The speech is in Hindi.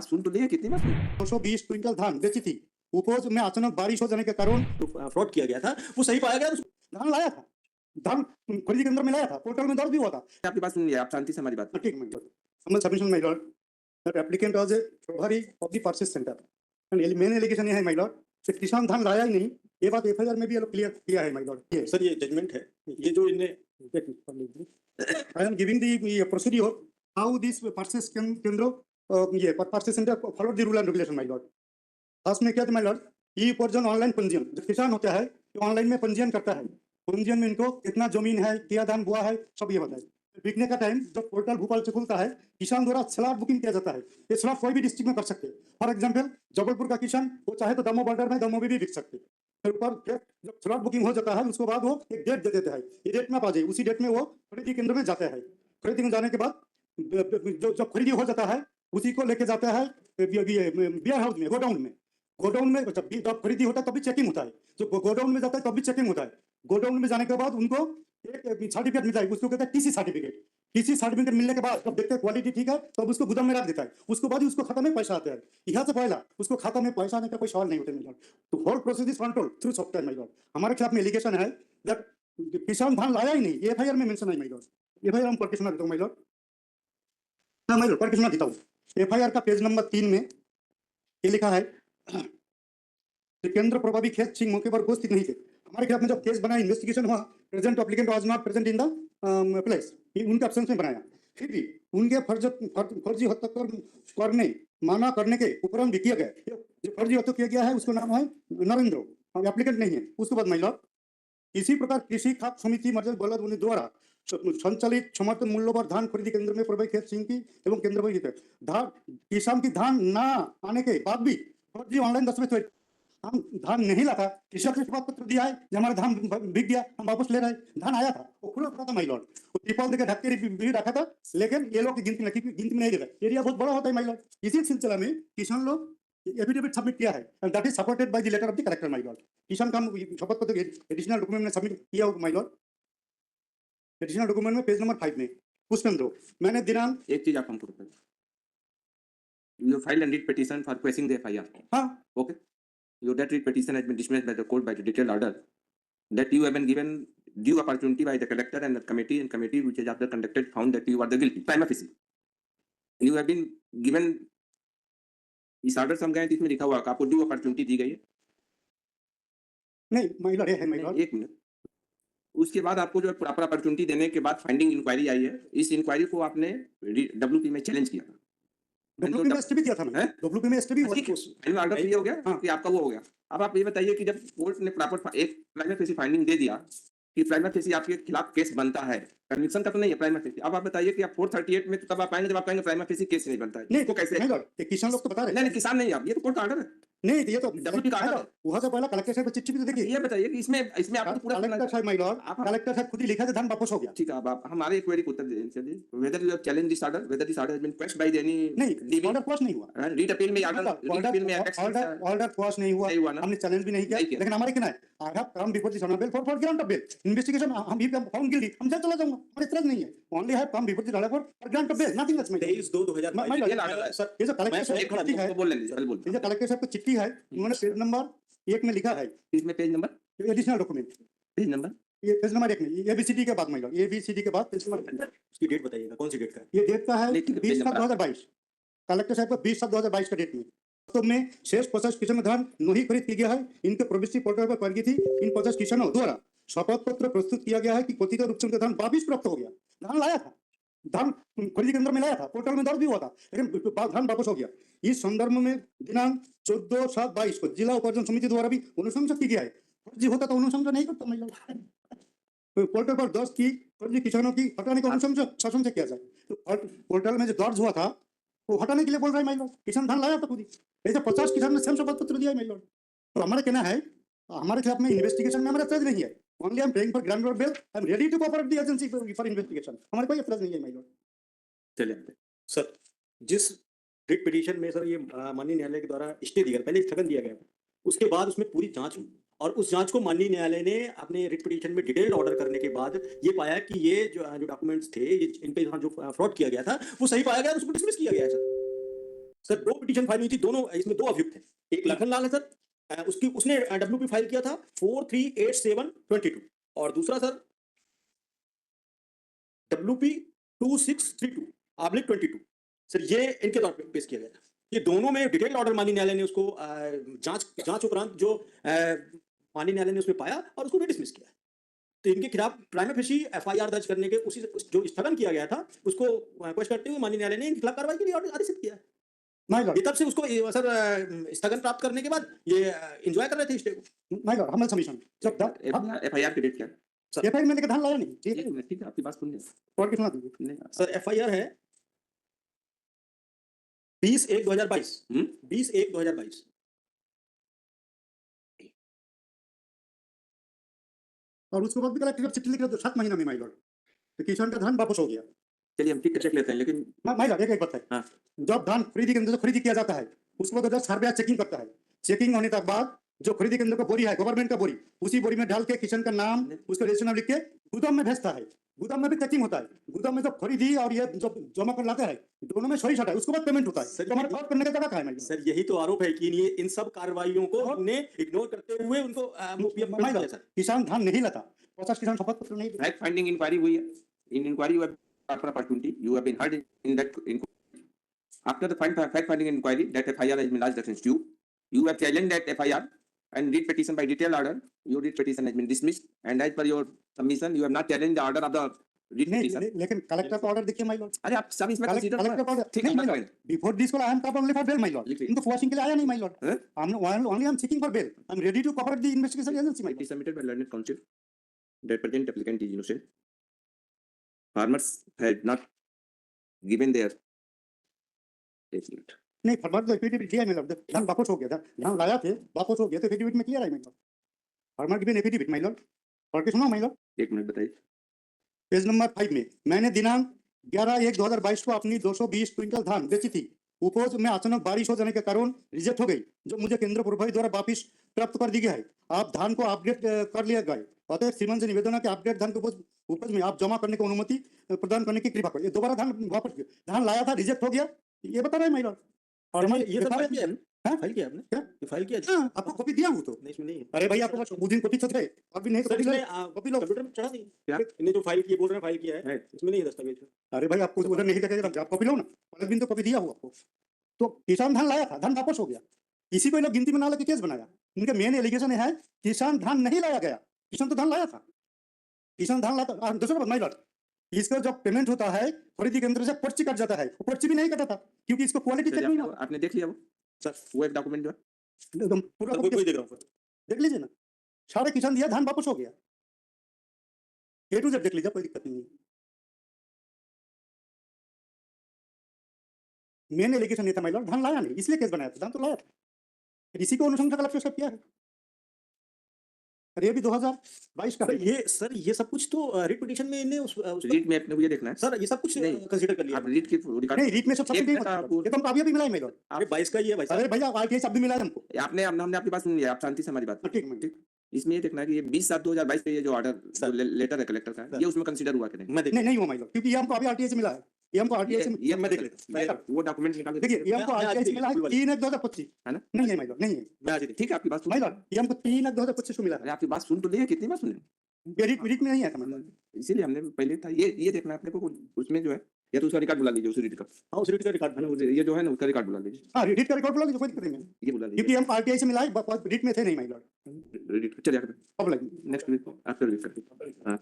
सुन तो लिया कितनी बार सुन 220 क्विंटल धान बेची थी। उपज में अचानक बारिश हो जाने के कारण फ्रॉड किया गया था, वो सही पाया गया। धान लाया था, धान खरीदी केंद्र में लाया था, पोर्टल में दर्ज भी हुआ था। आपकी बात सुन लिया, आप शांति से हमारी बात ठीक है, हमने submission my lord that applicant was a प्रभारी of the purchase center and main allegation ये है माय लॉर्ड कि किसान धान लाया ही नहीं। ये बात एफआईआर में भी ये लोग क्लियर किया है माय लॉर्ड। ये सर ये जजमेंट है, ये जो इन्हें I am giving the procedure how this purchase केंद्र ये purchase centre follow the rule and regulation my Lord. खास में क्या था माय लॉर्ड, ई उपार्जन ऑनलाइन पंजीयन, जो किसान होता है तो ऑनलाइन में पंजीयन करता है। पंजीयन में इनको कितना जमीन है, क्या धान बुआ है, सब ये बताए। बिकने का टाइम जब पोर्टल भोपाल से खुलता है, किसान द्वारा स्लॉट बुकिंग किया जाता है। ये स्लॉट कोई भी डिस्ट्रिक्ट में कर सकते हैं। फॉर एग्जांपल जबलपुर का किसान वो चाहे तो दमोह बॉर्डर में दमोह में भी बिक सकते हैं। फिर ऊपर जब स्लॉट बुकिंग हो जाता है उसके बाद वो एक डेट दे देते हैं, ये डेट में आ जाए, उसी डेट में वो खरीदी केंद्र में जाता है। खरीदी में जाने के बाद जो जब खरीदी हो जाता है उसी को लेके जाता है बियर हाउस में, गोडाउन में। गोडाउन में जब खरीदी होता है तभी चेकिंग होता है, जो गोडाउन में जाता है तब भी चेकिंग होता है। गोडाउन में जाने के बाद उनको एक सर्टिफिकेट मिलता है, उसको कहते हैं टीसी सर्टिफिकेट। टीसी सर्टिफिकेट मिलने के बाद जब देखते हैं क्वालिटी ठीक है तब उसको गोदाम में रख देता है। उसके बाद ही उसको खाता में पैसा आता है। यहाँ से पहला उसको खाता में पैसा आने का कोई सवाल नहीं होता है। तो whole process is control through software my lord. हमारे खिलाफ में एलिगेशन है दैट किसान धान लाया ही नहीं, एफआईआर में मेंशन है माय लॉर्ड। एफआईआर हम परकेशना देता हूं माय लॉर्ड, हाँ माय लॉर्ड परकेशना देता हूं। एफआईआर का पेज नंबर 3 में ये लिखा है केंद्र प्रभावी खेत सिंह मौके पर उपस्थित नहीं थे। हमारे खिलाफ में जब केस बना, इन्वेस्टिगेशन हुआ, present applicant was not present in the place, उनके एब्सेंस में बनाया। फिर भी उनके फर्जी हत्या करने माना करने के उपरांत भी किया गया। जो फर्जी हत्या किया गया है उसका नाम है नरेंद्र, एप्लीकेंट नहीं है। उसके बाद महिला इसी प्रकार कृषि खाद्य समिति मर्जल बलद द्वारा संचालित समर्थन मूल्य पर धान खरीदी केंद्र में प्रभावी खेत सिंह की एवं केंद्र धान किसान की धान ना आने के बाद भी फर्जी ऑनलाइन दस्तावेज हम धान नहीं लाता, कृषक ने शपथ पत्र दिया है कि हमारा धान बिक गया, हम वापस ले रहे हैं। धान आया था, वो खुला पड़ा था माय लॉर्ड, वो त्रिपाल देकर ढक के भी रखा था, लेकिन ये लोग की गिनती में नहीं दे रहे। एरिया बहुत बड़ा होता है माय लॉर्ड। इसी सिलसिला में किसान लोग एफिडेविट सबमिट किया है and that is supported by the letter of the collector my lord. किसान का शपथ पत्र एडिशनल डॉक्यूमेंट में सबमिट किया हो माय लॉर्ड। एडिशनल डॉक्यूमेंट में पेज नंबर 5 में पुष्पेंद्र मैंने दिनांक एक चीज आप हमको बताइए, you filed a writ petition for quashing the FIR. हाँ Okay. Your that writ petition has been dismissed by the court by the detailed order that you have been given due opportunity by the collector and the committee which is after conducted found that you are the guilty prima facie. You have been given इस ऑर्डर से हम गए इसमें लिखा हुआ आपको ड्यू अपॉर्चुनिटी दी गई है। नहीं माय लॉर्ड है माय लॉर्ड। एक मिनट, उसके बाद आपको जो प्रॉपर अपॉर्चुनिटी देने के बाद फाइंडिंग इंक्वायरी आई है। इस इंक्वायरी को आपने डब्ल्यूपी में चैलेंज किया था। डब्ल्यूपी में एसटीबी किया था मैं, डब्ल्यूपी में एसटीबी ऑर्डर क्लियर हो गया कि आपका वो हो गया। अब आप ये बताइए कि जब कोर्ट ने प्रॉपर एक प्राइमा फेसी फाइंडिंग दे दिया कि प्राइमा फेसी आपके खिलाफ केस बनता है, कन्विक्शन का तो नहीं है प्राइमा फेसी। अब आप बताइए कि आप 438 में तो तब आप आएंगे जब आप कहेंगे प्राइमा फेसी केस नहीं बनता है। नहीं इसको कैसे नहीं लॉर्ड, ये किसान लोग तो बता रहे नहीं किसान नहीं, आप ये तो कोर्ट का ऑर्डर है। नहीं ये तो डब्ल्यूपी का ऑर्डर है। वहां से पहला कलेक्टर साहब को चिट्ठी भी तो देखिए। ये बताइए कि इसमें आपको पूरा कलेक्टर साहब माय लॉर्ड, कलेक्टर साहब खुद ही लिखा था धान वापस हो गया। ठीक है, अब आप हमारे क्वेरी को उत्तर दीजिए whether you have challenged this order, whether this order has been quashed by any नहीं ऑर्डर क्वाश नहीं हुआ, रीड अपील में ऑर्डर क्वाश नहीं हुआ, हमने चैलेंज भी नहीं किया। लेकिन हमारे क्या है, I have come before the सनबेल for grant of bail investigation, हम भी फाउंड गिल्टी, हम जेल चला जाऊंगा, हमारे इतराज नहीं है। Only have come before the सनबेल for grant of bail, nothing else. 23/2/2022 sir ये जो कलेक्टर साहब की चिट्ठी है, बोल लेंगे बोल ये जो कलेक्टर साहब की चिट्ठी है, उन्होंने पेज नंबर 1 में लिखा है, इसमें page number additional document page number ये पेज नंबर 1 में एबीसीडी के बाद माय लॉर्ड, एबीसीडी के बाद पेज नंबर उसकी डेट बताइएगा, कौन सी डेट का है? ये डेट का है लेकिन 20/7/2022। कलेक्टर साहब को 20/7/2022 का डेट में तो में शेष 50 किसान धान नहीं खरीद किया गया है। इनके प्रोविंसी पोर्टल पर कर गई थी। इन 50 किसानों द्वारा शपथ पत्र प्रस्तुत किया गया है कि कथित रूप से उनका धान वापिस प्राप्त हो गया। धान लाया था, धान खरीदी केंद्र में लाया था, पोर्टल में दर्ज भी हुआ था, लेकिन धान वापस हो गया। इस संदर्भ में दिनांक 14/7/22 को जिला उपार्जन समिति द्वारा भी अनुशंसा की गया है। फर्जी होता तो अनुशंसा नहीं करता महिला, पोर्टल पर दर्ज की फर्जी किसानों की हटाने का अनुशंसा शासन से किया जाए। तो पोर्टल में जो दर्ज हुआ था वो हटाने के लिए बोल रहा है माय लॉर्ड। किसान धान लाया था खुद ही, ऐसे 50 किसान ने सेम शपथ पत्र दिया है माय लॉर्ड। तो हमारा कहना है हमारे खिलाफ में इन्वेस्टिगेशन में हमारा एतराज नहीं है। Only I am praying for grant of bail, I am ready to cooperate the agency for investigation. हमारे कोई एतराज नहीं है माय लॉर्ड। चलिए सर जिस रिट पिटीशन में सर ये माननीय न्यायालय के द्वारा स्टे दिया, पहले स्थगन दिया गया, उसके बाद उसमें पूरी जांच हुई और उस जांच को माननीय न्यायालय ने अपने रिट पिटीशन में डिटेल्ड ऑर्डर करने के बाद ये पाया कि ये जो डॉक्यूमेंट्स थे, इन पे जो फ्रॉड किया गया था वो सही पाया गया, उसको डिसमिस किया गया है सर। सर 2 पिटीशन फाइल हुई थी, दोनों इसमें 2 अभियुक्त हैं। एक लखन लाल है सर, उसने डब्ल्यूपी फाइल किया था 438722 और दूसरा सर WP 2632/22 सर, ये इनके तौर पे पेश किया गया था। ये दोनों में डिटेल ऑर्डर माननीय न्यायालय ने उसको जांच उपरांत जो माननीय न्यायालय ने उसमें पाया और उसको भी डिसमिस किया। तो इनके खिलाफ प्राइमा फेशी FIR दर्ज करने के जो स्थगन किया गया था उसको रिक्वेस्ट करते हुए माननीय न्यायालय ने इनके खिलाफ कार्रवाई के लिए आदेशित किया है। माय लॉर्ड, ये तब से उसको सर स्थगन प्राप्त करने के बाद ये एंजॉय कर रहे थे स्टे को। My Lord, humble submission. जब FIR की डेट क्या है? एफआईआर में लेकर धान लाया नहीं, ठीक है, ठीक है, आपकी बात सुन लिया। और कितना दीजिए। नहीं, सर FIR है 20/1/2022, हम्म? 20/1/2022। और उसके बाद भी कलेक्टर जब चिट्ठी लिख रहे 7 महीना में माय लॉर्ड, तो किसान का धान वापस हो गया। चलिए हम ठीक है, चेक लेते हैं, लेकिन माय लॉर्ड, एक बात है, हाँ। जब धान खरीदी केंद्र से खरीदी किया जाता है उसको तो जब सर्वे चेकिंग करता है, चेकिंग होने के बाद जो खरीदी केंद्र का बोरी है, गवर्नमेंट का बोरी, उसी बोरी में डाल के किसान का नाम, उसका रजिस्ट्रेशन लिख के गुदाम में भेजता है। गुदाम में भी चेकिंग होता है, गुदाम में जो खरीदी और ये जो जमा कर लाते हैं दोनों में सही साटा है, उसके बाद पेमेंट होता है। सर, तो हमारे फ्रॉड करने का जगह कहाँ है माय लॉर्ड? सर यही तो आरोप है कि इन सब कार्रवाइयों को हमने इग्नोर करते हुए उनको माय लॉर्ड, सर। किसान धान नहीं लाता, 50 किसान शपथ पत्र नहीं देते। fact finding inquiry हुई है। In inquiry you have proper opportunity, you have been heard in that inquiry. After the fact finding inquiry that FIR has been lodged against you, you have challenged that FIR and read petition by detailed order. Your read petition has been dismissed, and as per your submission, you have not challenged the order of the read नहीं, petition. लेकिन कलेक्टर का ऑर्डर देखिए माय लॉर्ड, अरे आप सब इसमें कंसीडर कलेक्टर का ऑर्डर ठीक है, नहीं my lord, before this call I am only for bail my lord, लिखिए। इनको वाशिंग के लिए आया नहीं माय लॉर्ड, हैं? Only I am seeking for bail, I am ready to cooperate the investigation agency my It is submitted by learned counsel that present applicant is innocent. Farmers had not given their statement. नहीं, फरमान तो एफिडेविट दिया है माय लॉर्ड, धान वापस हो गया था, धान लाया थे वापस हो गया तो एफिडेविट में क्लियर है my Lord, Farman given affidavit my Lord. और किस सुनो माय लॉर्ड, 1 मिनट बताइए। पेज नंबर 5 में मैंने दिनांक 11/1/2022 को अपनी 220 क्विंटल धान बेची थी, उपज में अचानक बारिश हो जाने के कारण रिजेक्ट हो गई, जो मुझे केंद्र प्रभारी द्वारा वापिस प्राप्त कर दी गई है। आप धान को अपडेट कर लिया गए, अतः श्रीमान से निवेदन है कि अपडेट धान के उपज में आप जमा करने की अनुमति प्रदान करने की कृपा करिए। दोबारा धान वापस, धान लाया था रिजेक्ट हो गया, ये बता रहे हैं माय लॉर्ड। और हमारे ये तो फाइल किया है, हाँ? फाइल किया आपने, क्या? ये फाइल किया हाँ, आपको कॉपी दिया हूँ तो। नहीं, इसमें नहीं है। अरे भाई, आपके पास उस दिन कॉपी थे, अभी नहीं तो सर कॉपी इसमें लो, कॉपी लो। कंप्यूटर में चढ़ा दी क्या? इन्हें जो फाइल किए बोल रहे हैं फाइल किया है, है। इसमें नहीं है दस्तावेज। अरे भाई, आपको उधर नहीं दिखाई, आप कॉपी लो ना, अलग दिन तो कॉपी दिया हूँ आपको। तो किसान धान लाया था, धान वापस हो गया, इसी को लोग गिनती में ना लेके केस बनाया। इनका मेन एलिगेशन है किसान धान नहीं लाया गया, किसान तो धान लाया था, किसान धान लाता। दूसरा बात माय लॉर्ड, इसका जब पेमेंट होता है खरीदी केंद्र से पर्ची कट जाता है, वो पर्ची भी नहीं कटा था क्योंकि इसको क्वालिटी चेक नहीं हुआ। आपने देख लिया वो सर वो एक डॉक्यूमेंट जो है? एकदम पूरा कोई देख रहा हूँ देख लीजिए ना, सारे किसान दिया, धान वापस हो गया, A to Z देख लीजिए, कोई दिक्कत नहीं है। मेन एलिगेशन ये था माय लॉर्ड, धान लाया नहीं इसलिए केस बनाया था, धान तो लाया था, इसी को अनुशंसा कलेक्टर साहब किया है। और ये भी 2022 का है। सर ये सब कुछ तो रिट पिटीशन में इन्हें रीड में अपने को ये देखना है। सर ये सब कुछ नहीं। कंसीडर कर लिया आप रीड की रिकॉर्ड नहीं, रीट में सब एक नहीं मिनट आपको- ये तो हमको अभी मिला है माय लॉर्ड। अरे 22 का ही है भाई साहब। अरे भैया, आरटीआई सब भी मिला है हमको। आपने हमने आपकी बात सुन लिया, आप शांति से हमारी बात ठीक है, ठीक। इसमें ये देखना है कि ये 20/7/2022 पे ये जो ऑर्डर लेटर है कलेक्टर का, ये उसमें कंसीडर हुआ कि नहीं? मैं देख नहीं हुआ माय लॉर्ड, क्योंकि ये हमको अभी आरटीआई से मिला है, ये हमको आरटीआई से ये मैं देख लेता ये वो डॉक्यूमेंट निकाल के देखिए, ये हमको मैं आज आरटीआई से देख मिला है लेता हूँ। 3/1/2025 है ना? नहीं है माय लॉर्ड, नहीं है मैं आज ही देख ठीक है, आपकी बात सुन माय लॉर्ड, ये हमको 3/1/2025 को मिला है, अरे आपकी बात सुन तो लिए, कितनी बार सुने? ये रीट में नहीं है माय लॉर्ड। इसीलिए हमने पहले था ये देखना है अपने को, उसमें जो है या तो उसका रिकॉर्ड बुला लीजिए, उस रीड का हाँ उस रिट का रिकॉर्ड है ना, ये जो है ना उसका रिकॉर्ड बुला लीजिए, हाँ, रीट का रिकॉर्ड बुला लीजिए, कोई दिक्कत नहीं है, ये बुला लीजिए क्योंकि हम आरटीआई से मिला है, रीट में थे नहीं माय लॉर्ड। रीड चलिए अब लगे नेक्स्ट वीक आफ्टर वीक करते हैं। हाँ